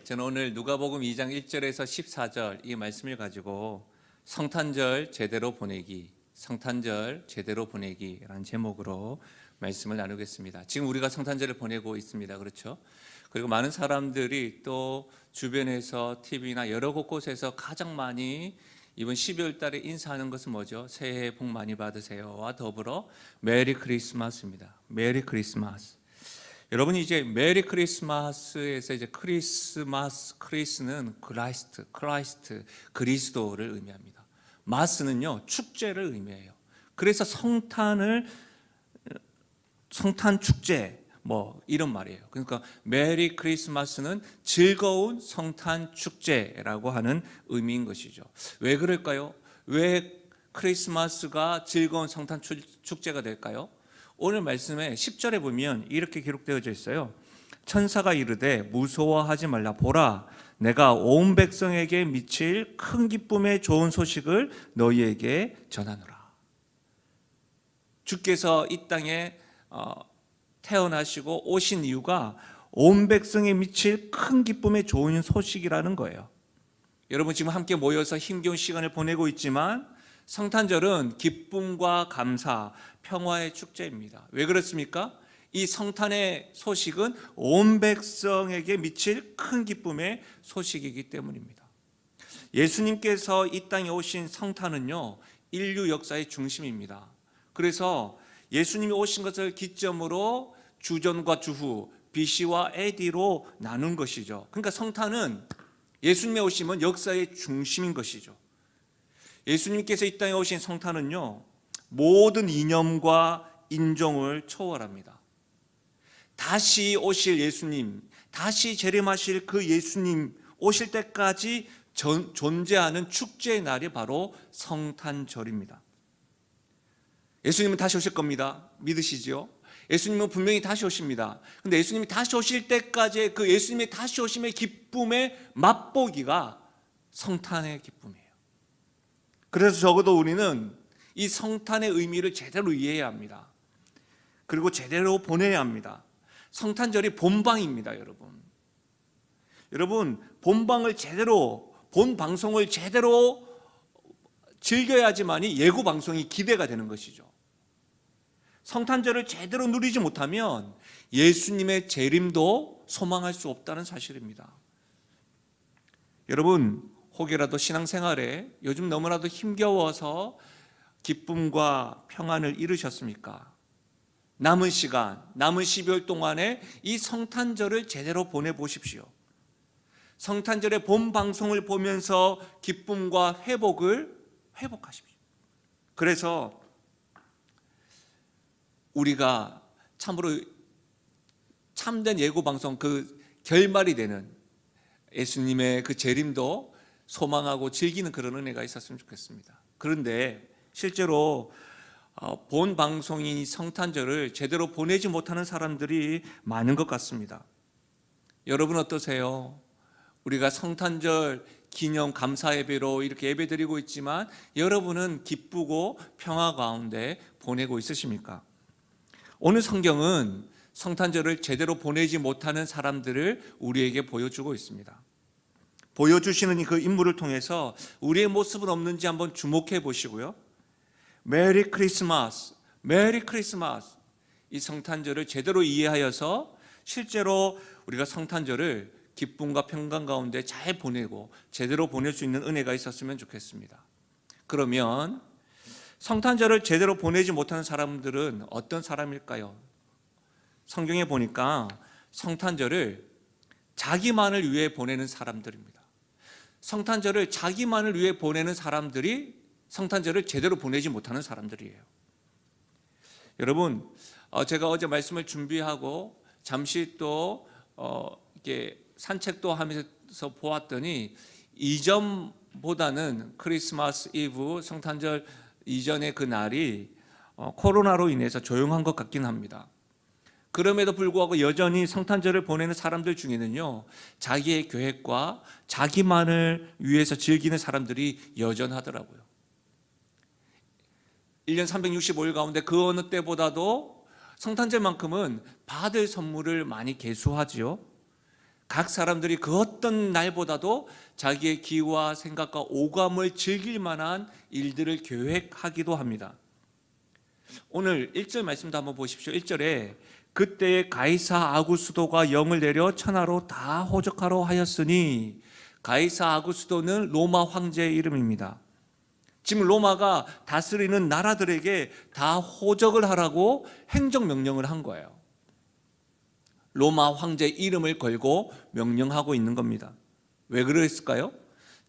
저는 오늘 누가복음 2장 1절에서 14절 이 말씀을 가지고 성탄절 제대로 보내기, 성탄절 제대로 보내기라는 제목으로 말씀을 나누겠습니다. 지금 우리가 성탄절을 보내고 있습니다. 그렇죠? 그리고 많은 사람들이 또 주변에서 TV나 여러 곳곳에서 가장 많이 이번 12월 달에 인사하는 것은 뭐죠? 새해 복 많이 받으세요와 더불어 메리 크리스마스입니다. 메리 크리스마스. 여러분이 이제 메리 크리스마스에서 이제 크리스는 크라이스트, 그리스도를 의미합니다. 마스는요, 축제를 의미해요. 그래서 성탄 축제 이런 말이에요. 그러니까 메리 크리스마스는 즐거운 성탄 축제라고 하는 의미인 것이죠. 왜 그럴까요? 왜 크리스마스가 즐거운 성탄 축제가 될까요? 오늘 말씀에 10절에 보면 이렇게 기록되어져 있어요. 천사가 이르되 무서워하지 말라. 보라, 내가 온 백성에게 미칠 큰 기쁨의 좋은 소식을 너희에게 전하노라. 주께서 이 땅에 태어나시고 오신 이유가 온 백성에 미칠 큰 기쁨의 좋은 소식이라는 거예요. 여러분 지금 함께 모여서 힘겨운 시간을 보내고 있지만 성탄절은 기쁨과 감사, 평화의 축제입니다. 왜 그렇습니까? 이 성탄의 소식은 온 백성에게 미칠 큰 기쁨의 소식이기 때문입니다. 예수님께서 이 땅에 오신 성탄은요, 인류 역사의 중심입니다. 그래서 예수님이 오신 것을 기점으로 주전과 주후, BC와 AD로 나눈 것이죠. 그러니까 성탄은 예수님의 오심은 역사의 중심인 것이죠. 예수님께서 이 땅에 오신 성탄은요, 모든 이념과 인종을 초월합니다. 다시 오실 예수님, 다시 재림하실 그 예수님 오실 때까지 존재하는 축제의 날이 바로 성탄절입니다. 예수님은 다시 오실 겁니다. 믿으시죠? 예수님은 분명히 다시 오십니다. 그런데 예수님이 다시 오실 때까지 그 예수님의 다시 오심의 기쁨의 맛보기가 성탄의 기쁨이에요. 그래서 적어도 우리는 이 성탄의 의미를 제대로 이해해야 합니다. 그리고 제대로 보내야 합니다. 성탄절이 본방입니다, 여러분. 여러분, 본 방송을 제대로 즐겨야지만이 예고 방송이 기대가 되는 것이죠. 성탄절을 제대로 누리지 못하면 예수님의 재림도 소망할 수 없다는 사실입니다. 여러분, 혹여라도 신앙생활에 요즘 너무나도 힘겨워서 기쁨과 평안을 잃으셨습니까? 남은 시간, 남은 12월 동안에 이 성탄절을 제대로 보내보십시오. 성탄절의 본 방송을 보면서 기쁨과 회복하십시오. 그래서 우리가 참으로 참된 예고 방송, 그 결말이 되는 예수님의 그 재림도 소망하고 즐기는 그런 은혜가 있었으면 좋겠습니다. 그런데 실제로 본 방송인 성탄절을 제대로 보내지 못하는 사람들이 많은 것 같습니다. 여러분 어떠세요? 우리가 성탄절 기념 감사 예배로 이렇게 예배 드리고 있지만 여러분은 기쁘고 평화 가운데 보내고 있으십니까? 오늘 성경은 성탄절을 제대로 보내지 못하는 사람들을 우리에게 보여주고 있습니다. 보여주시는 그 인물을 통해서 우리의 모습은 없는지 한번 주목해 보시고요. 메리 크리스마스, 메리 크리스마스. 이 성탄절을 제대로 이해하여서 실제로 우리가 성탄절을 기쁨과 평강 가운데 잘 보내고 제대로 보낼 수 있는 은혜가 있었으면 좋겠습니다. 그러면 성탄절을 제대로 보내지 못하는 사람들은 어떤 사람일까요? 성경에 보니까 성탄절을 자기만을 위해 보내는 사람들입니다. 성탄절을 자기만을 위해 보내는 사람들이 성탄절을 제대로 보내지 못하는 사람들이에요. 여러분, 제가 어제 말씀을 준비하고 잠시 또 이렇게 산책도 하면서 보았더니 이전보다는 크리스마스 이브, 성탄절 이전의 그 날이 코로나로 인해서 조용한 것 같긴 합니다. 그럼에도 불구하고 여전히 성탄절을 보내는 사람들 중에는요, 자기의 계획과 자기만을 위해서 즐기는 사람들이 여전하더라고요. 1년 365일 가운데 그 어느 때보다도 성탄절만큼은 받을 선물을 많이 개수하지요. 각 사람들이 그 어떤 날보다도 자기의 기와 생각과 오감을 즐길 만한 일들을 계획하기도 합니다. 오늘 1절 말씀도 한번 보십시오. 1절에 그때에 가이사 아구스도가 영을 내려 천하로 다 호적하러 하였으니, 가이사 아구스도는 로마 황제의 이름입니다. 지금 로마가 다스리는 나라들에게 다 호적을 하라고 행정명령을 한 거예요. 로마 황제의 이름을 걸고 명령하고 있는 겁니다. 왜 그랬을까요?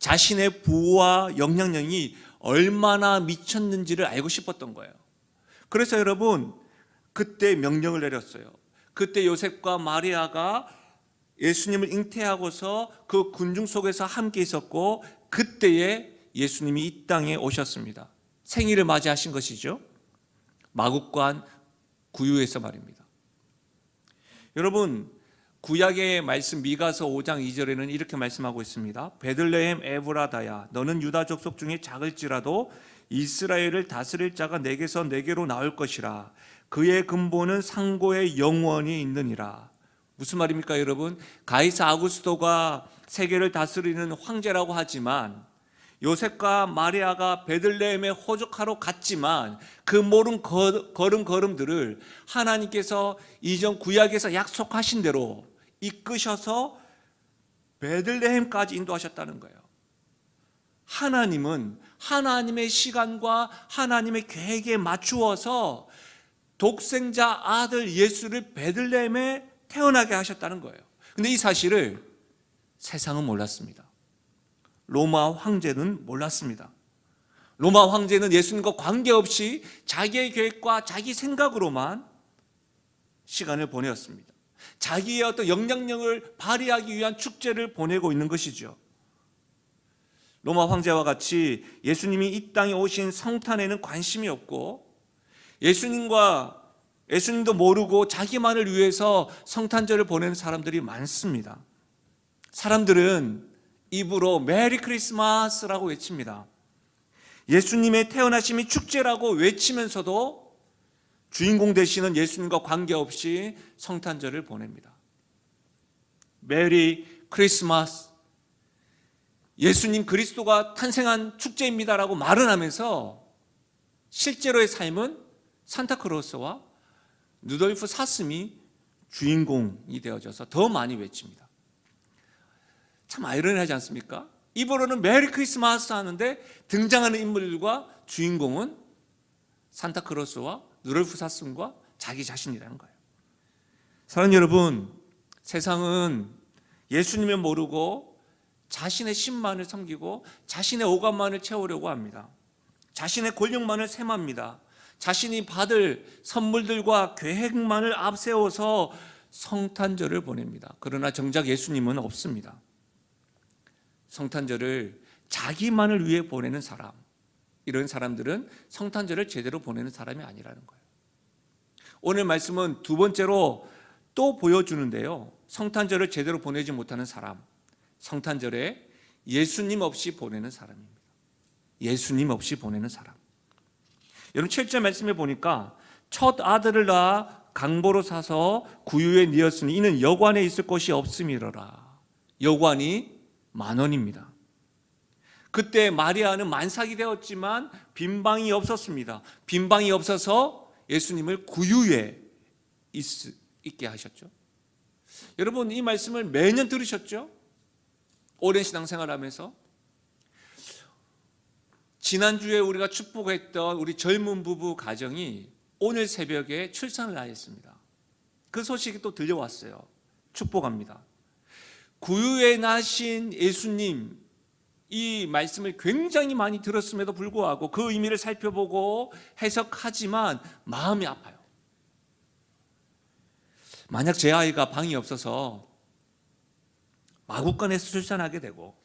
자신의 부와 영향력이 얼마나 미쳤는지를 알고 싶었던 거예요. 그래서 여러분, 그때 명령을 내렸어요. 그때 요셉과 마리아가 예수님을 잉태하고서 그 군중 속에서 함께 있었고, 그때에 예수님이 이 땅에 오셨습니다. 생일을 맞이하신 것이죠. 마국간 구유에서 말입니다. 여러분, 구약의 말씀 미가서 5장 2절에는 이렇게 말씀하고 있습니다. 베들레헴 에브라다야, 너는 유다 족속 중에 작을지라도 이스라엘을 다스릴 자가 내게서 내게로 나올 것이라. 그의 근본은 상고의 영원히 있느니라. 무슨 말입니까, 여러분? 가이사 아구스도가 세계를 다스리는 황제라고 하지만, 요셉과 마리아가 베들레헴에 호적하러 갔지만 그 모든 걸음걸음들을 하나님께서 이전 구약에서 약속하신 대로 이끄셔서 베들레헴까지 인도하셨다는 거예요. 하나님은 하나님의 시간과 하나님의 계획에 맞추어서 독생자 아들 예수를 베들레헴에 태어나게 하셨다는 거예요. 근데 이 사실을 세상은 몰랐습니다. 로마 황제는 몰랐습니다. 로마 황제는 예수님과 관계없이 자기의 계획과 자기 생각으로만 시간을 보내었습니다. 자기의 어떤 영향력을 발휘하기 위한 축제를 보내고 있는 것이죠. 로마 황제와 같이 예수님이 이 땅에 오신 성탄에는 관심이 없고, 예수님도 모르고 자기만을 위해서 성탄절을 보내는 사람들이 많습니다. 사람들은 입으로 메리 크리스마스라고 외칩니다. 예수님의 태어나심이 축제라고 외치면서도 주인공 되시는 예수님과 관계없이 성탄절을 보냅니다. 메리 크리스마스, 예수님 그리스도가 탄생한 축제입니다라고 말은 하면서 실제로의 삶은 산타크로스와 루돌프 사슴이 주인공이 되어져서 더 많이 외칩니다. 참 아이러니하지 않습니까? 입으로는 메리 크리스마스 하는데 등장하는 인물들과 주인공은 산타크로스와 루돌프 사슴과 자기 자신이라는 거예요. 사랑하는 여러분, 세상은 예수님을 모르고 자신의 신만을 섬기고 자신의 오감만을 채우려고 합니다. 자신의 권력만을 셈합니다. 자신이 받을 선물들과 계획만을 앞세워서 성탄절을 보냅니다. 그러나 정작 예수님은 없습니다. 성탄절을 자기만을 위해 보내는 사람, 이런 사람들은 성탄절을 제대로 보내는 사람이 아니라는 거예요. 오늘 말씀은 두 번째로 또 보여주는데요, 성탄절을 제대로 보내지 못하는 사람, 성탄절에 예수님 없이 보내는 사람입니다. 예수님 없이 보내는 사람. 여러분 7절 말씀에 보니까 첫 아들을 낳아 강보로 사서 구유에 뉘었으니 이는 여관에 있을 곳이 없음이로라. 여관이 10,000원입니다. 그때 마리아는 만삭이 되었지만 빈방이 없었습니다. 빈방이 없어서 예수님을 구유에 있게 하셨죠. 여러분 이 말씀을 매년 들으셨죠? 오랜 신앙생활하면서. 지난주에 우리가 축복했던 우리 젊은 부부 가정이 오늘 새벽에 출산을 하였습니다. 그 소식이 또 들려왔어요. 축복합니다. 구유에 나신 예수님, 이 말씀을 굉장히 많이 들었음에도 불구하고 그 의미를 살펴보고 해석하지만 마음이 아파요. 만약 제 아이가 방이 없어서 마국간에서 출산하게 되고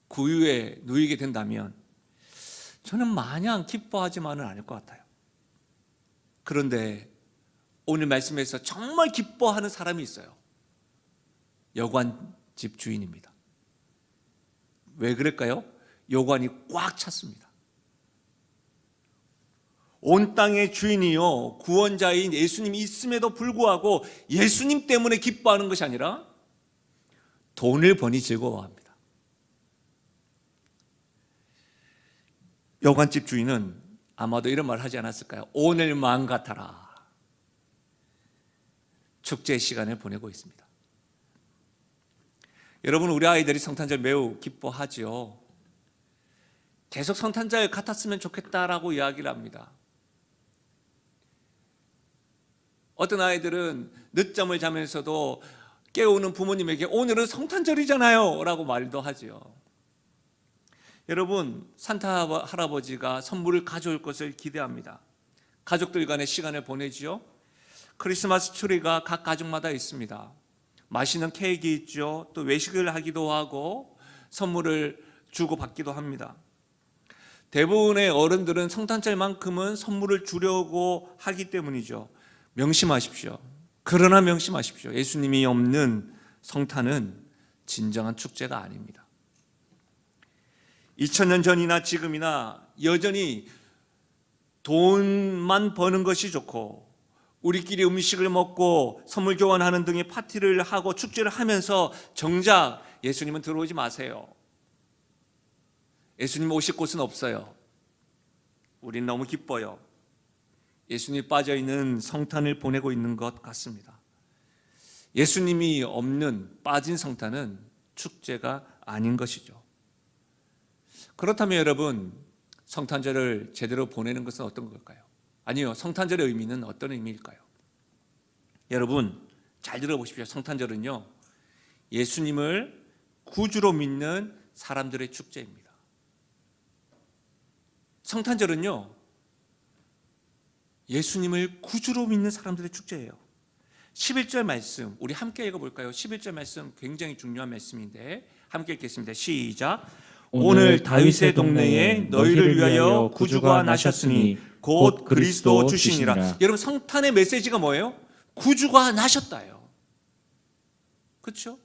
구유에 누이게 된다면 저는 마냥 기뻐하지만은 않을 것 같아요. 그런데 오늘 말씀에서 정말 기뻐하는 사람이 있어요. 여관집 주인입니다. 왜 그럴까요? 여관이 꽉 찼습니다. 온 땅의 주인이요 구원자인 예수님이 있음에도 불구하고 예수님 때문에 기뻐하는 것이 아니라 돈을 버니 즐거워합니다. 여관집 주인은 아마도 이런 말 하지 않았을까요? 오늘만 같아라. 축제의 시간을 보내고 있습니다. 여러분, 우리 아이들이 성탄절 매우 기뻐하지요. 계속 성탄절 같았으면 좋겠다라고 이야기를 합니다. 어떤 아이들은 늦잠을 자면서도 깨우는 부모님에게 오늘은 성탄절이잖아요 라고 말도 하지요. 여러분, 산타 할아버지가 선물을 가져올 것을 기대합니다. 가족들 간의 시간을 보내지요. 크리스마스 트리가 각 가족마다 있습니다. 맛있는 케이크 있죠. 또 외식을 하기도 하고 선물을 주고 받기도 합니다. 대부분의 어른들은 성탄절만큼은 선물을 주려고 하기 때문이죠. 명심하십시오. 그러나 명심하십시오. 예수님이 없는 성탄은 진정한 축제가 아닙니다. 2000년 전이나 지금이나 여전히 돈만 버는 것이 좋고 우리끼리 음식을 먹고 선물 교환하는 등의 파티를 하고 축제를 하면서 정작 예수님은 들어오지 마세요. 예수님 오실 곳은 없어요. 우린 너무 기뻐요. 예수님이 빠져있는 성탄을 보내고 있는 것 같습니다. 예수님이 없는 빠진 성탄은 축제가 아닌 것이죠. 그렇다면 여러분, 성탄절을 제대로 보내는 것은 어떤 걸까요? 아니요, 성탄절의 의미는 어떤 의미일까요? 여러분, 잘 들어보십시오. 성탄절은요, 예수님을 구주로 믿는 사람들의 축제입니다. 성탄절은요, 예수님을 구주로 믿는 사람들의 축제예요. 11절 말씀, 우리 함께 읽어볼까요? 11절 말씀 굉장히 중요한 말씀인데 함께 읽겠습니다. 시작. 오늘 다윗의 동네에 너희를 위하여 구주가 나셨으니 곧 그리스도 주시니라. 여러분, 성탄의 메시지가 뭐예요? 구주가 나셨다요. 그렇죠?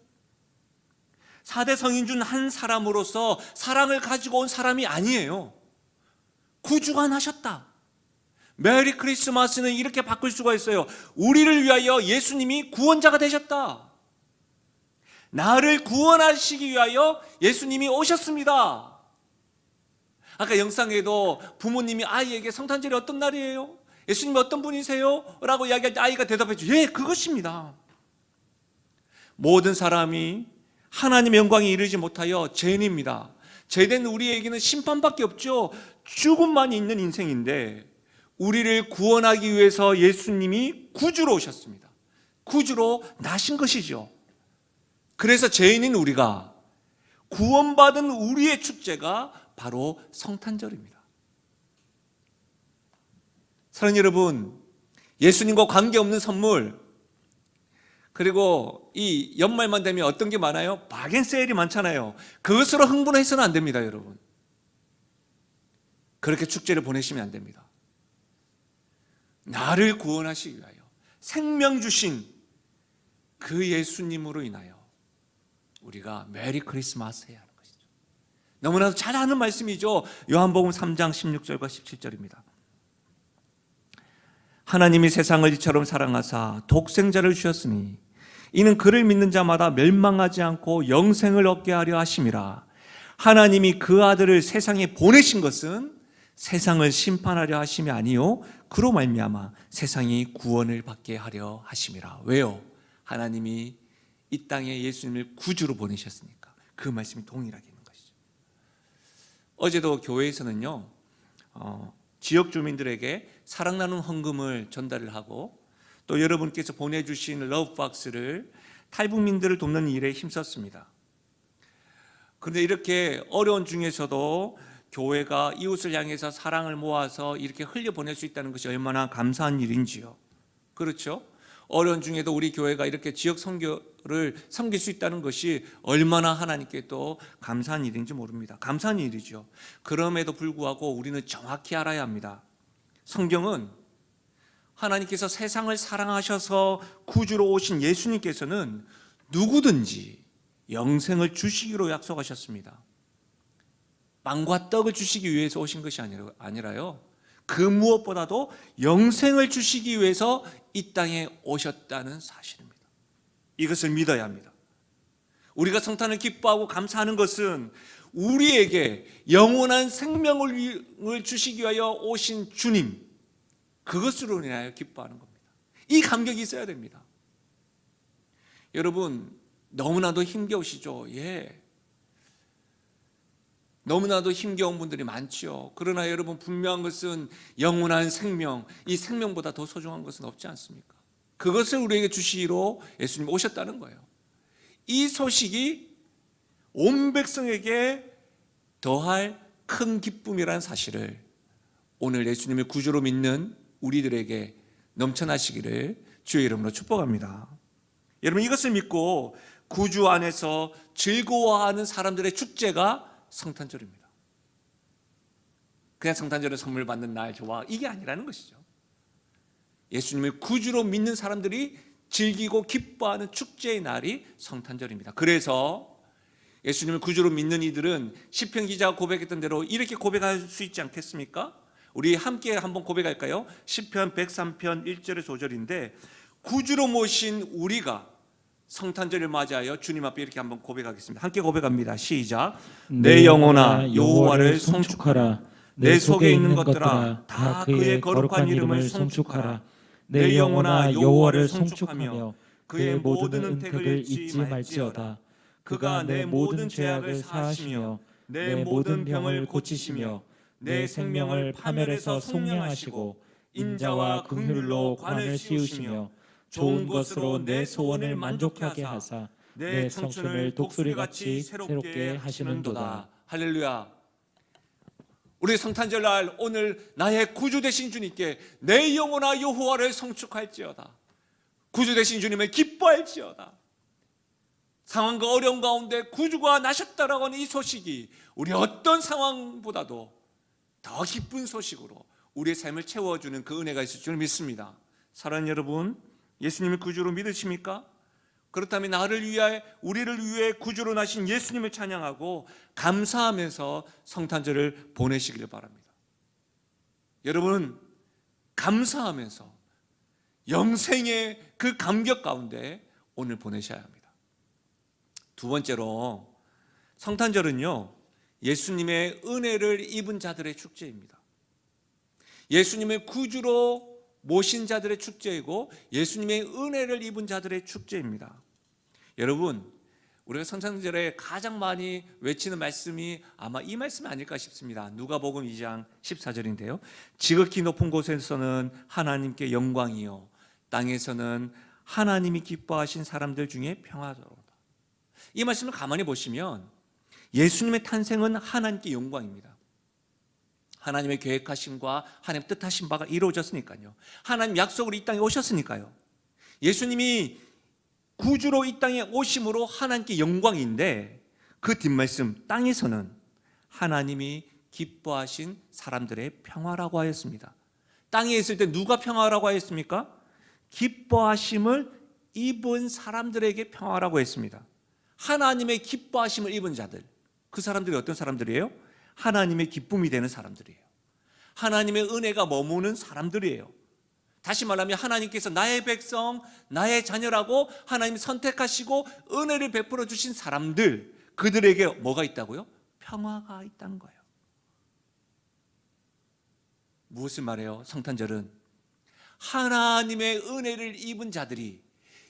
4대 성인 중 한 사람으로서 사랑을 가지고 온 사람이 아니에요. 구주가 나셨다. 메리 크리스마스는 이렇게 바꿀 수가 있어요. 우리를 위하여 예수님이 구원자가 되셨다. 나를 구원하시기 위하여 예수님이 오셨습니다. 아까 영상에도 부모님이 아이에게 성탄절이 어떤 날이에요? 예수님이 어떤 분이세요? 라고 이야기할 때 아이가 대답했죠. 예, 그것입니다. 모든 사람이 하나님의 영광에 이르지 못하여 죄인입니다. 죄된 우리에게는 심판밖에 없죠. 죽음만이 있는 인생인데 우리를 구원하기 위해서 예수님이 구주로 오셨습니다. 구주로 나신 것이죠. 그래서 죄인인 우리가 구원받은 우리의 축제가 바로 성탄절입니다. 사랑하는 여러분, 예수님과 관계없는 선물, 그리고 이 연말만 되면 어떤 게 많아요? 박앤세일이 많잖아요. 그것으로 흥분해서는 안 됩니다, 여러분. 그렇게 축제를 보내시면 안 됩니다. 나를 구원하시기 위하여 생명 주신 그 예수님으로 인하여 우리가 메리 크리스마스 해야 하는 것이죠. 너무나도 잘 아는 말씀이죠. 요한복음 3장 16절과 17절입니다. 하나님이 세상을 이처럼 사랑하사 독생자를 주셨으니 이는 그를 믿는 자마다 멸망하지 않고 영생을 얻게 하려 하심이라. 하나님이 그 아들을 세상에 보내신 것은 세상을 심판하려 하심이 아니요 그로 말미암아 세상이 구원을 받게 하려 하심이라. 왜요? 하나님이 이 땅에 예수님을 구주로 보내셨으니까. 그 말씀이 동일하게 있는 것이죠. 어제도 교회에서는요, 지역 주민들에게 사랑 나눔 헌금을 전달을 하고 또 여러분께서 보내주신 러브박스를 탈북민들을 돕는 일에 힘썼습니다. 그런데 이렇게 어려운 중에서도 교회가 이웃을 향해서 사랑을 모아서 이렇게 흘려보낼 수 있다는 것이 얼마나 감사한 일인지요. 그렇죠? 어려운 중에도 우리 교회가 이렇게 지역 선교를 섬길 수 있다는 것이 얼마나 하나님께 또 감사한 일인지 모릅니다. 감사한 일이죠. 그럼에도 불구하고 우리는 정확히 알아야 합니다. 성경은 하나님께서 세상을 사랑하셔서 구주로 오신 예수님께서는 누구든지 영생을 주시기로 약속하셨습니다. 빵과 떡을 주시기 위해서 오신 것이 아니라요, 그 무엇보다도 영생을 주시기 위해서 이 땅에 오셨다는 사실입니다. 이것을 믿어야 합니다. 우리가 성탄을 기뻐하고 감사하는 것은 우리에게 영원한 생명을 주시기 위하여 오신 주님, 그것으로 인하여 기뻐하는 겁니다. 이 감격이 있어야 됩니다. 여러분, 너무나도 힘겨우시죠? 예. 너무나도 힘겨운 분들이 많죠. 그러나 여러분, 분명한 것은 영원한 생명, 이 생명보다 더 소중한 것은 없지 않습니까? 그것을 우리에게 주시기로 예수님 오셨다는 거예요. 이 소식이 온 백성에게 더할 큰 기쁨이라는 사실을 오늘 예수님의 구주로 믿는 우리들에게 넘쳐나시기를 주의 이름으로 축복합니다. 여러분, 이것을 믿고 구주 안에서 즐거워하는 사람들의 축제가 성탄절입니다. 그냥 성탄절에 선물 받는 날 좋아, 이게 아니라는 것이죠. 예수님을 구주로 믿는 사람들이 즐기고 기뻐하는 축제의 날이 성탄절입니다. 그래서 예수님을 구주로 믿는 이들은 시편 기자가 고백했던 대로 이렇게 고백할 수 있지 않겠습니까? 우리 함께 한번 고백할까요? 시편 103편 1절에서 5절인데, 구주로 모신 우리가 성탄절을 맞이하여 주님 앞에 이렇게 한번 고백하겠습니다. 함께 고백합니다. 시작. 내 영혼아 여호와를 송축하라. 내 속에 있는 것들아 다 그의 거룩한 이름을 송축하라. 내 영혼아 여호와를 송축하며 그의 모든 은택을 잊지 말지어다. 그가 내 모든 죄악을 사하시며 내 모든 병을 고치시며 내 생명을 파멸에서 속량하시고 인자와 긍휼로 관을 씌우시며 좋은 것으로 내 소원을 만족하게 하사 내 청춘을 독수리같이 새롭게 하시는도다. 할렐루야. 우리 성탄절날 오늘 나의 구주 되신 주님께 내 영혼아 여호와를 송축할지어다. 구주 되신 주님을 기뻐할지어다. 상황과 어려움 가운데 구주가 나셨다라고 하는 이 소식이 우리 어떤 상황보다도 더 기쁜 소식으로 우리의 삶을 채워주는 그 은혜가 있을 줄 믿습니다. 사랑하는 여러분, 예수님을 구주로 믿으십니까? 그렇다면 나를 위하여, 우리를 위해 구주로 나신 예수님을 찬양하고 감사하면서 성탄절을 보내시기를 바랍니다. 여러분, 감사하면서 영생의 그 감격 가운데 오늘 보내셔야 합니다. 두 번째로, 성탄절은요 예수님의 은혜를 입은 자들의 축제입니다. 예수님의 구주로 모신 자들의 축제이고 예수님의 은혜를 입은 자들의 축제입니다. 여러분, 우리가 성탄절에 가장 많이 외치는 말씀이 아마 이 말씀이 아닐까 싶습니다. 누가복음 2장 14절인데요. 지극히 높은 곳에서는 하나님께 영광이요 땅에서는 하나님이 기뻐하신 사람들 중에 평화로다. 이 말씀을 가만히 보시면 예수님의 탄생은 하나님께 영광입니다. 하나님의 계획하심과 하나님 뜻하신 바가 이루어졌으니까요. 하나님 약속으로 이 땅에 오셨으니까요. 예수님이 구주로 이 땅에 오심으로 하나님께 영광인데, 그 뒷말씀 땅에서는 하나님이 기뻐하신 사람들의 평화라고 하였습니다. 땅에 있을 때 누가 평화라고 하였습니까? 기뻐하심을 입은 사람들에게 평화라고 했습니다. 하나님의 기뻐하심을 입은 자들, 그 사람들이 어떤 사람들이에요? 하나님의 기쁨이 되는 사람들이에요. 하나님의 은혜가 머무는 사람들이에요. 다시 말하면 하나님께서 나의 백성, 나의 자녀라고 하나님이 선택하시고 은혜를 베풀어 주신 사람들, 그들에게 뭐가 있다고요? 평화가 있다는 거예요. 무엇을 말해요? 성탄절은 하나님의 은혜를 입은 자들이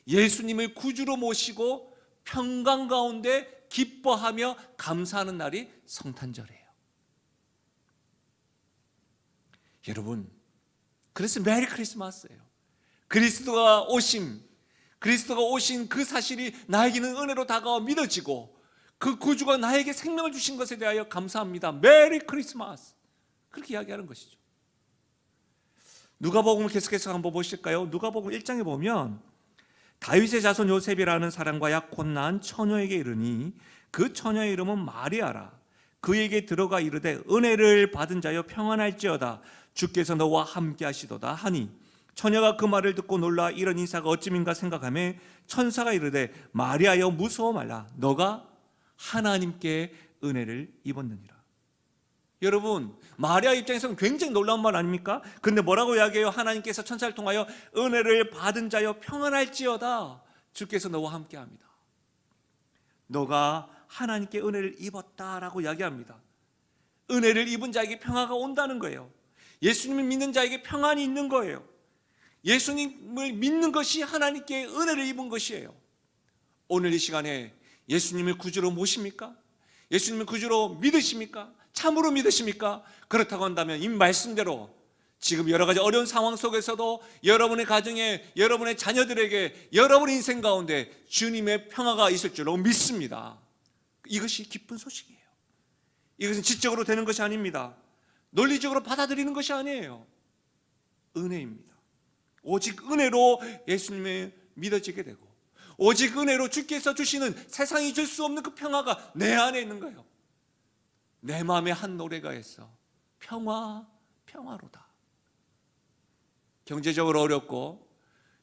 예수님을 구주로 모시고 평강 가운데 기뻐하며 감사하는 날이 성탄절이에요. 여러분, 그래서 메리 크리스마스예요. 그리스도가 오신 그 사실이 나에게는 은혜로 다가와 믿어지고 그 구주가 나에게 생명을 주신 것에 대하여 감사합니다. 메리 크리스마스, 그렇게 이야기하는 것이죠. 누가복음을 계속해서 한번 보실까요? 누가복음 1장에 보면 다윗의 자손 요셉이라는 사람과 약혼 낳은 처녀에게 이르니 그 처녀의 이름은 마리아라. 그에게 들어가 이르되 은혜를 받은 자여 평안할지어다. 주께서 너와 함께 하시도다 하니, 처녀가 그 말을 듣고 놀라 이런 인사가 어찌민가 생각하며 천사가 이르되 마리아여 무서워 말라. 너가 하나님께 은혜를 입었느니라. 여러분, 마리아 입장에서는 굉장히 놀라운 말 아닙니까? 근데 뭐라고 이야기해요? 하나님께서 천사를 통하여 은혜를 받은 자여 평안할지어다. 주께서 너와 함께 합니다. 너가 하나님께 은혜를 입었다라고 이야기합니다. 은혜를 입은 자에게 평화가 온다는 거예요. 예수님을 믿는 자에게 평안이 있는 거예요. 예수님을 믿는 것이 하나님께 은혜를 입은 것이에요. 오늘 이 시간에 예수님을 구주로 모십니까? 예수님을 구주로 믿으십니까? 참으로 믿으십니까? 그렇다고 한다면 이 말씀대로 지금 여러 가지 어려운 상황 속에서도 여러분의 가정에, 여러분의 자녀들에게, 여러분의 인생 가운데 주님의 평화가 있을 줄로 믿습니다. 이것이 기쁜 소식이에요. 이것은 지적으로 되는 것이 아닙니다. 논리적으로 받아들이는 것이 아니에요. 은혜입니다. 오직 은혜로 예수님을 믿어지게 되고, 오직 은혜로 주께서 주시는 세상이 줄 수 없는 그 평화가 내 안에 있는 거예요. 내 마음에 한 노래가 있어. 평화, 평화로다. 경제적으로 어렵고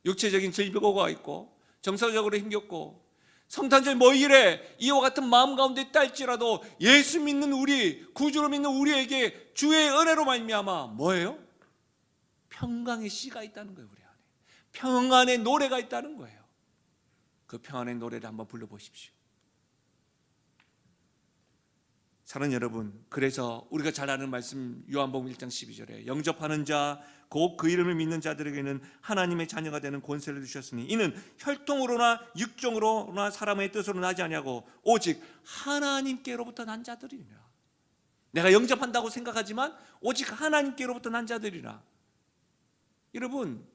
육체적인 질병가 있고 정서적으로 힘겹고 성탄절 뭐 이래 이와 같은 마음 가운데 있다 할지라도 예수 믿는 우리, 구주로 믿는 우리에게 주의 은혜로 말미암아 뭐예요? 평강의 씨가 있다는 거예요. 우리 안에 평안의 노래가 있다는 거예요. 그 평안의 노래를 한번 불러보십시오. 사랑하는 여러분, 그래서 우리가 잘 아는 말씀 요한복음 1장 12절에 영접하는 자 곧 그 이름을 믿는 자들에게는 하나님의 자녀가 되는 권세를 주셨으니 이는 혈통으로나 육정으로나 사람의 뜻으로 나지 아니하고 오직 하나님께로부터 난 자들이니라. 내가 영접한다고 생각하지만 오직 하나님께로부터 난 자들이라. 여러분,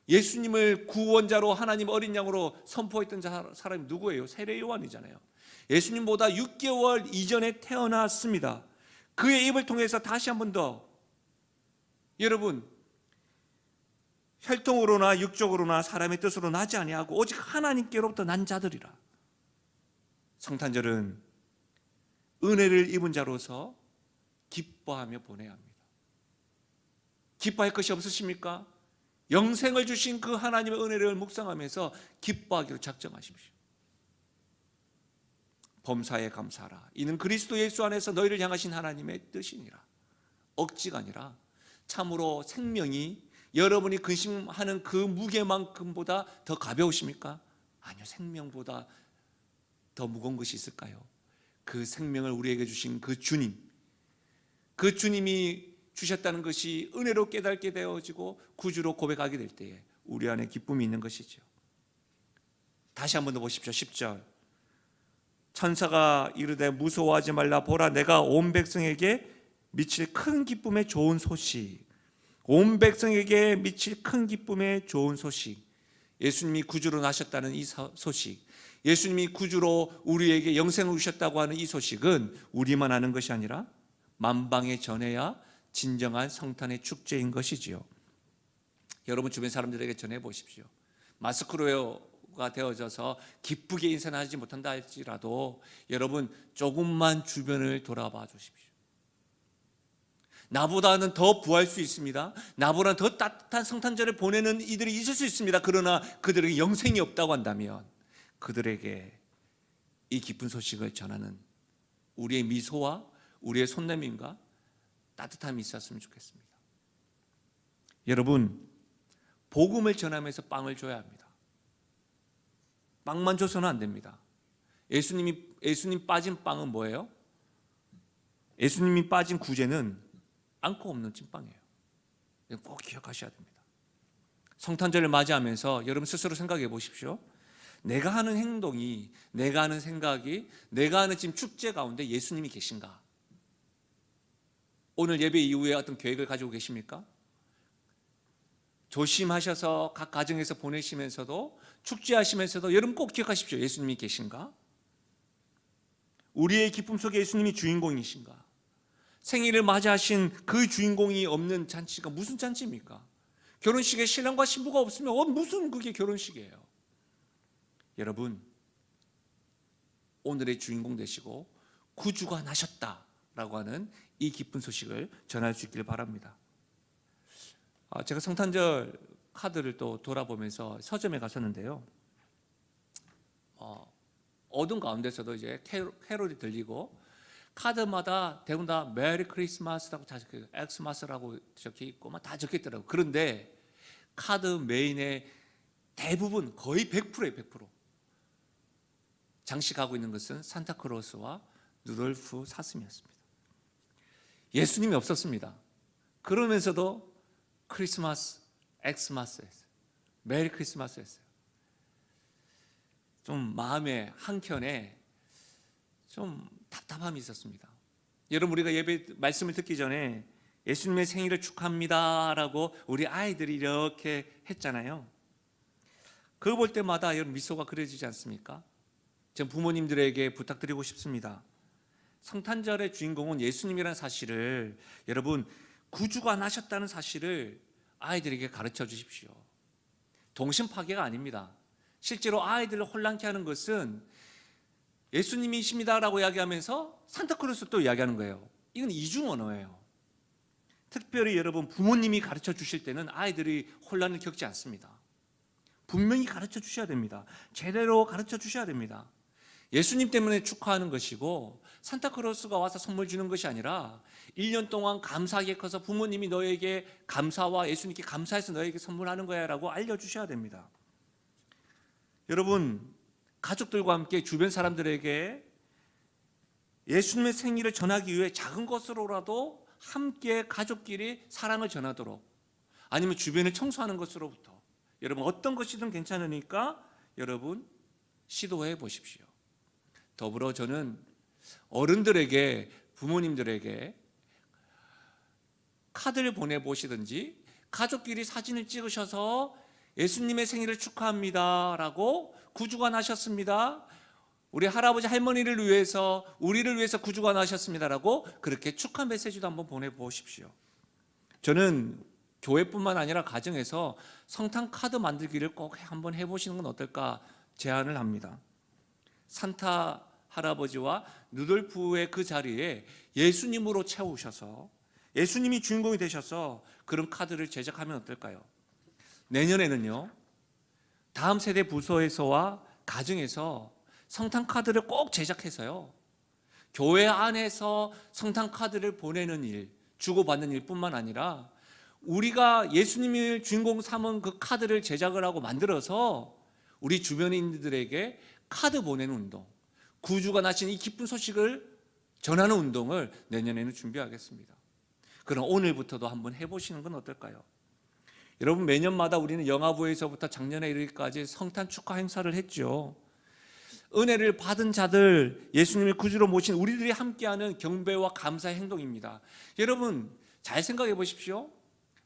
예수님을 구원자로 하나님 어린 양으로 선포했던 사람이 누구예요? 세례 요한이잖아요. 예수님보다 6개월 이전에 태어났습니다. 그의 입을 통해서 다시 한 번 더 여러분, 혈통으로나 육적으로나 사람의 뜻으로 나지 아니하고 오직 하나님께로부터 난 자들이라. 성탄절은 은혜를 입은 자로서 기뻐하며 보내야 합니다. 기뻐할 것이 없으십니까? 영생을 주신 그 하나님의 은혜를 묵상하면서 기뻐하기로 작정하십시오. 범사에 감사하라. 이는 그리스도 예수 안에서 너희를 향하신 하나님의 뜻이니라. 억지가 아니라 참으로 생명이 여러분이 근심하는 그 무게만큼보다 더 가벼우십니까? 아니요, 생명보다 더 무거운 것이 있을까요? 그 생명을 우리에게 주신 그 주님, 그 주님이 주셨다는 것이 은혜로 깨닫게 되어지고 구주로 고백하게 될 때에 우리 안에 기쁨이 있는 것이죠. 다시 한 번 더 보십시오. 10절 천사가 이르되 무서워하지 말라. 보라, 내가 온 백성에게 미칠 큰 기쁨의 좋은 소식, 온 백성에게 미칠 큰 기쁨의 좋은 소식, 예수님이 구주로 나셨다는 이 소식, 예수님이 구주로 우리에게 영생을 주셨다고 하는 이 소식은 우리만 아는 것이 아니라 만방에 전해야 진정한 성탄의 축제인 것이지요. 여러분 주변 사람들에게 전해 보십시오. 마스크로가 되어져서 기쁘게 인사하지 못한다 할지라도 여러분 조금만 주변을 돌아봐 주십시오. 나보다는 더 부할 수 있습니다. 나보다 더 따뜻한 성탄절을 보내는 이들이 있을 수 있습니다. 그러나 그들에게 영생이 없다고 한다면 그들에게 이 기쁜 소식을 전하는 우리의 미소와 우리의 손내밈과 따뜻함이 있었으면 좋겠습니다. 여러분, 복음을 전하면서 빵을 줘야 합니다. 빵만 줘서는 안 됩니다. 예수님 빠진 빵은 뭐예요? 예수님이 빠진 구제는 안고 없는 찐빵이에요. 꼭 기억하셔야 됩니다. 성탄절을 맞이하면서 여러분 스스로 생각해 보십시오. 내가 하는 행동이, 내가 하는 생각이, 내가 하는 지금 축제 가운데 예수님이 계신가? 오늘 예배 이후에 어떤 계획을 가지고 계십니까? 조심하셔서 각 가정에서 보내시면서도 축제하시면서도 여러분 꼭 기억하십시오. 예수님이 계신가? 우리의 기쁨 속에 예수님이 주인공이신가? 생일을 맞이하신 그 주인공이 없는 잔치가 무슨 잔치입니까? 결혼식에 신랑과 신부가 없으면 무슨 그게 결혼식이에요? 여러분, 오늘의 주인공 되시고 구주가 나셨다라고 하는 이 기쁜 소식을 전할 수 있길 바랍니다. 제가 성탄절 카드를 또 돌아보면서 서점에 갔었는데요. 어둠 가운데서도 이제 캐롤이 들리고 카드마다 대부분 다 메리 크리스마스라고 적혀, 엑스마스라고 적혀 있고 다 적혀 있더라고요. 그런데 카드 메인에 대부분 거의 100%예요. 100%. 장식하고 있는 것은 산타크로스와 루돌프 사슴이었습니다. 예수님이 없었습니다. 그러면서도 크리스마스, 엑스마스였어요. 메리 크리스마스였어요. 좀 마음의 한켠에 좀 답답함이 있었습니다. 여러분, 우리가 예배 말씀을 듣기 전에 예수님의 생일을 축하합니다라고 우리 아이들이 이렇게 했잖아요. 그거 볼 때마다 여러분 미소가 그려지지 않습니까? 전 부모님들에게 부탁드리고 싶습니다. 성탄절의 주인공은 예수님이라는 사실을, 여러분 구주가 나셨다는 사실을 아이들에게 가르쳐 주십시오. 동심 파괴가 아닙니다. 실제로 아이들을 혼란케 하는 것은 예수님이십니다라고 이야기하면서 산타크로스 또 이야기하는 거예요. 이건 이중 언어예요. 특별히 여러분 부모님이 가르쳐 주실 때는 아이들이 혼란을 겪지 않습니다. 분명히 가르쳐 주셔야 됩니다. 제대로 가르쳐 주셔야 됩니다. 예수님 때문에 축하하는 것이고 산타크로스가 와서 선물 주는 것이 아니라 1년 동안 감사하게 커서 부모님이 너에게 감사와 예수님께 감사해서 너에게 선물하는 거야 라고 알려주셔야 됩니다. 여러분, 가족들과 함께 주변 사람들에게 예수님의 생일을 전하기 위해 작은 것으로라도 함께 가족끼리 사랑을 전하도록, 아니면 주변을 청소하는 것으로부터, 여러분 어떤 것이든 괜찮으니까 여러분 시도해 보십시오. 더불어 저는 어른들에게, 부모님들에게 카드를 보내보시든지 가족끼리 사진을 찍으셔서 예수님의 생일을 축하합니다 라고, 구주가 나셨습니다, 우리 할아버지 할머니를 위해서, 우리를 위해서 구주가 나셨습니다 라고 그렇게 축하 메시지도 한번 보내보십시오. 저는 교회뿐만 아니라 가정에서 성탄 카드 만들기를 꼭 한번 해보시는 건 어떨까 제안을 합니다. 산타 할아버지와 루돌프의 그 자리에 예수님으로 채우셔서, 예수님이 주인공이 되셔서 그런 카드를 제작하면 어떨까요? 내년에는요, 다음 세대 부서에서와 가정에서 성탄 카드를 꼭 제작해서요, 교회 안에서 성탄 카드를 보내는 일, 주고받는 일뿐만 아니라 우리가 예수님을 주인공 삼은 그 카드를 제작을 하고 만들어서 우리 주변인들에게 카드 보내는 운동, 구주가 나신 이 기쁜 소식을 전하는 운동을 내년에는 준비하겠습니다. 그럼 오늘부터도 한번 해보시는 건 어떨까요? 여러분, 매년마다 우리는 영화부에서부터 작년에 이르기까지 성탄 축하 행사를 했죠. 은혜를 받은 자들, 예수님을 구주로 모신 우리들이 함께하는 경배와 감사의 행동입니다. 여러분 잘 생각해 보십시오.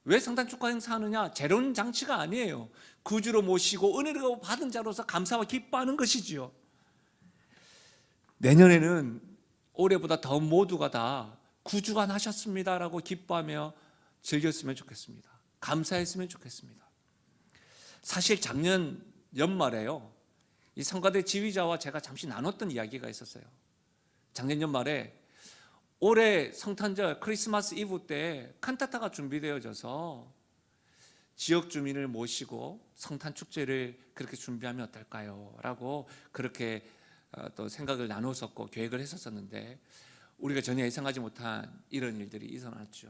왜 성탄 축하 행사하느냐? 재론 장치가 아니에요. 구주로 모시고 은혜를 받은 자로서 감사와 기뻐하는 것이지요. 내년에는 올해보다 더 모두가 다 구주가 나셨습니다라고 기뻐하며 즐겼으면 좋겠습니다. 감사했으면 좋겠습니다. 사실 작년 연말에요, 이 성가대 지휘자와 제가 잠시 나눴던 이야기가 있었어요. 작년 연말에 올해 성탄절 크리스마스 이브 때 칸타타가 준비되어져서 지역 주민을 모시고 성탄 축제를 그렇게 준비하면 어떨까요? 라고 그렇게 또 생각을 나눴었고 계획을 했었는데 우리가 전혀 예상하지 못한 이런 일들이 일어났죠.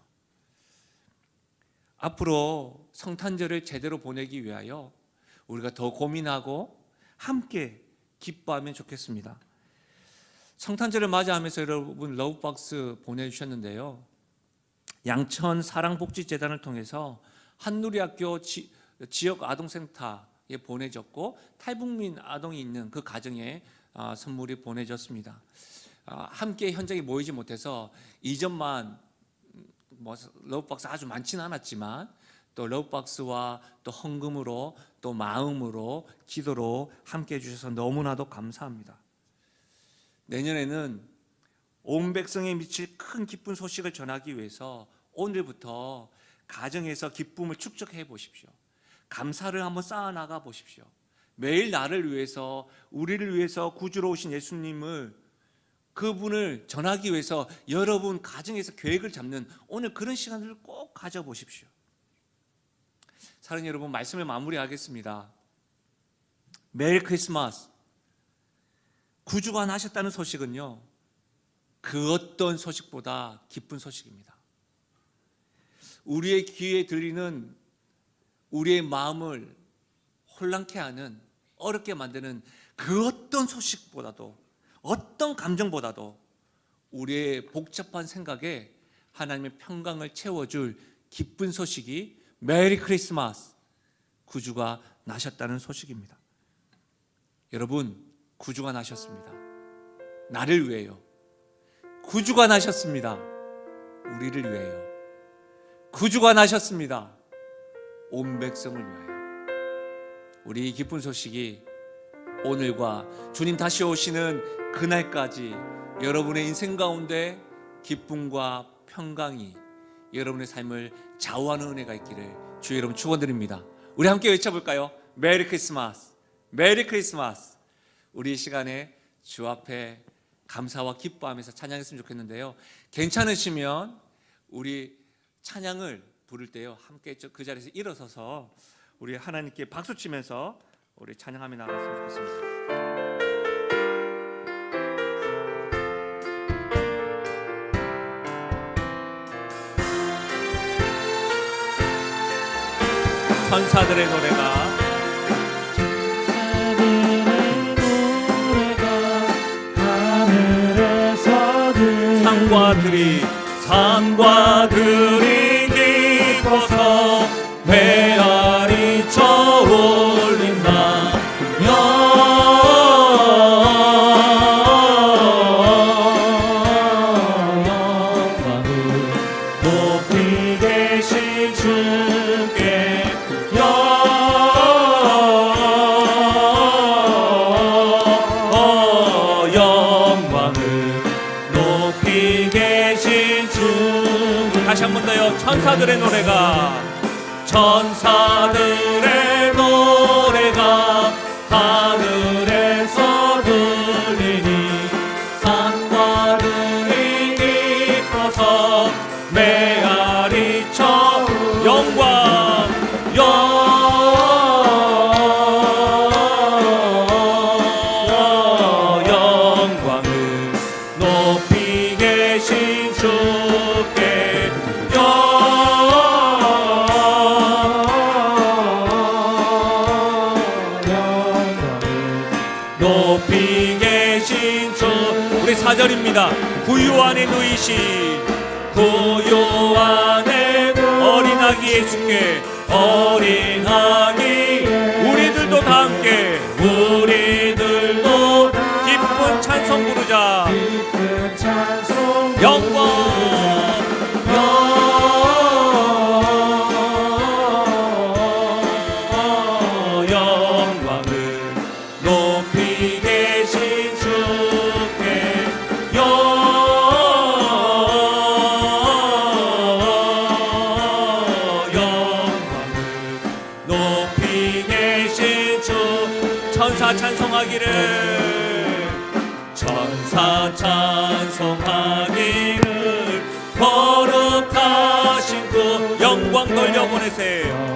앞으로 성탄절을 제대로 보내기 위하여 우리가 더 고민하고 함께 기뻐하면 좋겠습니다. 성탄절을 맞이하면서 여러분 러브박스 보내주셨는데요, 양천 사랑복지재단을 통해서 한누리학교 지역 아동센터에 보내졌고 탈북민 아동이 있는 그 가정에 선물이 보내졌습니다. 함께 현장에 모이지 못해서 이전만 러브박스 아주 많지는 않았지만 또 러브박스와 또 헌금으로 또 마음으로 기도로 함께 해주셔서 너무나도 감사합니다. 내년에는 온 백성에 미칠 큰 기쁜 소식을 전하기 위해서 오늘부터 가정에서 기쁨을 축적해 보십시오. 감사를 한번 쌓아나가 보십시오. 매일 나를 위해서, 우리를 위해서 구주로 오신 예수님을, 그분을 전하기 위해서 여러분 가정에서 계획을 잡는 오늘 그런 시간을 꼭 가져보십시오. 사랑하는 여러분, 말씀을 마무리하겠습니다. 메리 크리스마스. 구주가 나셨다는 소식은요, 그 어떤 소식보다 기쁜 소식입니다. 우리의 귀에 들리는, 우리의 마음을 혼란케 하는, 어렵게 만드는 그 어떤 소식보다도, 어떤 감정보다도 우리의 복잡한 생각에 하나님의 평강을 채워줄 기쁜 소식이 메리 크리스마스, 구주가 나셨다는 소식입니다. 여러분, 구주가 나셨습니다. 나를 위해요. 구주가 나셨습니다. 우리를 위해요. 구주가 나셨습니다. 온 백성을 위하여. 우리 이 기쁜 소식이 오늘과 주님 다시 오시는 그날까지 여러분의 인생 가운데 기쁨과 평강이 여러분의 삶을 좌우하는 은혜가 있기를 주의 이름 축원드립니다. 우리 함께 외쳐볼까요? 메리 크리스마스, 메리 크리스마스. 우리 이 시간에 주 앞에 감사와 기뻐하면서 찬양했으면 좋겠는데요, 괜찮으시면 우리 찬양을 부를 때요, 함께 그 자리에서 일어서서 우리 하나님께 박수 치면서 우리 찬양하며 나갔으면 좋겠습니다. 천사들의 노래가 산과 들이 기뻐서 메아리 쳐올린다. 영광을 높이 계신 주께 영광을 높이 계신 주. 다시 한 번 더요. 천사들의 노래가 하늘에서 들리니 산과 들이 기뻐서 메아리 쳐 영광을 높이 계신 주께 높이 계신 주. 우리 4절입니다. 구유 안에 누이신 어린 아기 예수께 어린 아기 우리들도 다 함께 기쁜 찬송 부르자. 영광을 높이 계신 주께 영광을 높이 계신 주. 천사 찬송하기를 거룩하신 그 영광 돌려보내세요.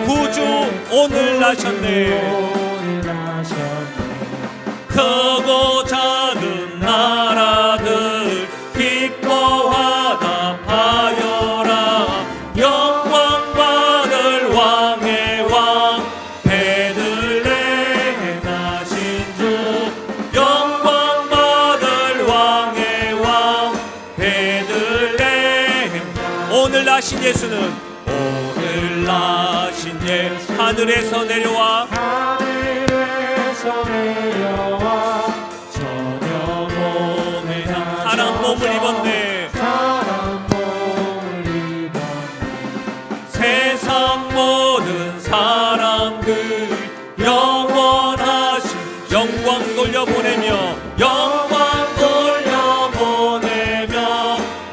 구주 오늘 나셨네. 크고 작은 나라들 기뻐하다 하여라. 영광 받을 왕의 왕 베들레헴 나신 주. 영광 받을 왕의 왕 베들레헴. 오늘 나신 예수는 오늘 나신 예수 하늘에서 내려와 저녁 몸에 사람 몸을 입었네. 세상 모든 사람들 영원하신 영광 돌려보내며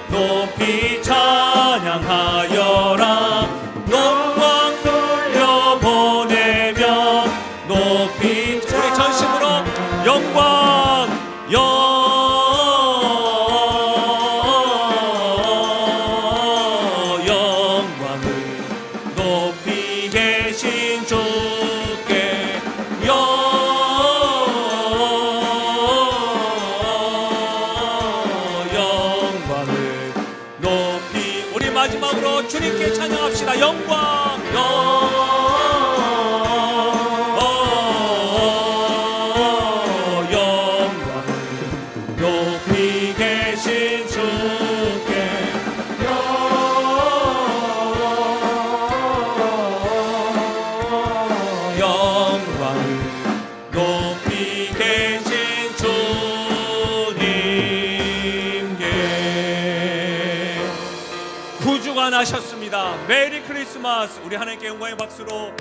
높이 찬양하여라. 영광 돌려보내며 높이. 우리 전심으로 영광을 높이 계신 주께 영광을 높이. 우리 마지막으로 주님께 찬양합시다. 영광 구주가 나셨습니다. 메리 크리스마스. 우리 하나님께 영광의 박수로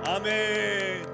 아멘.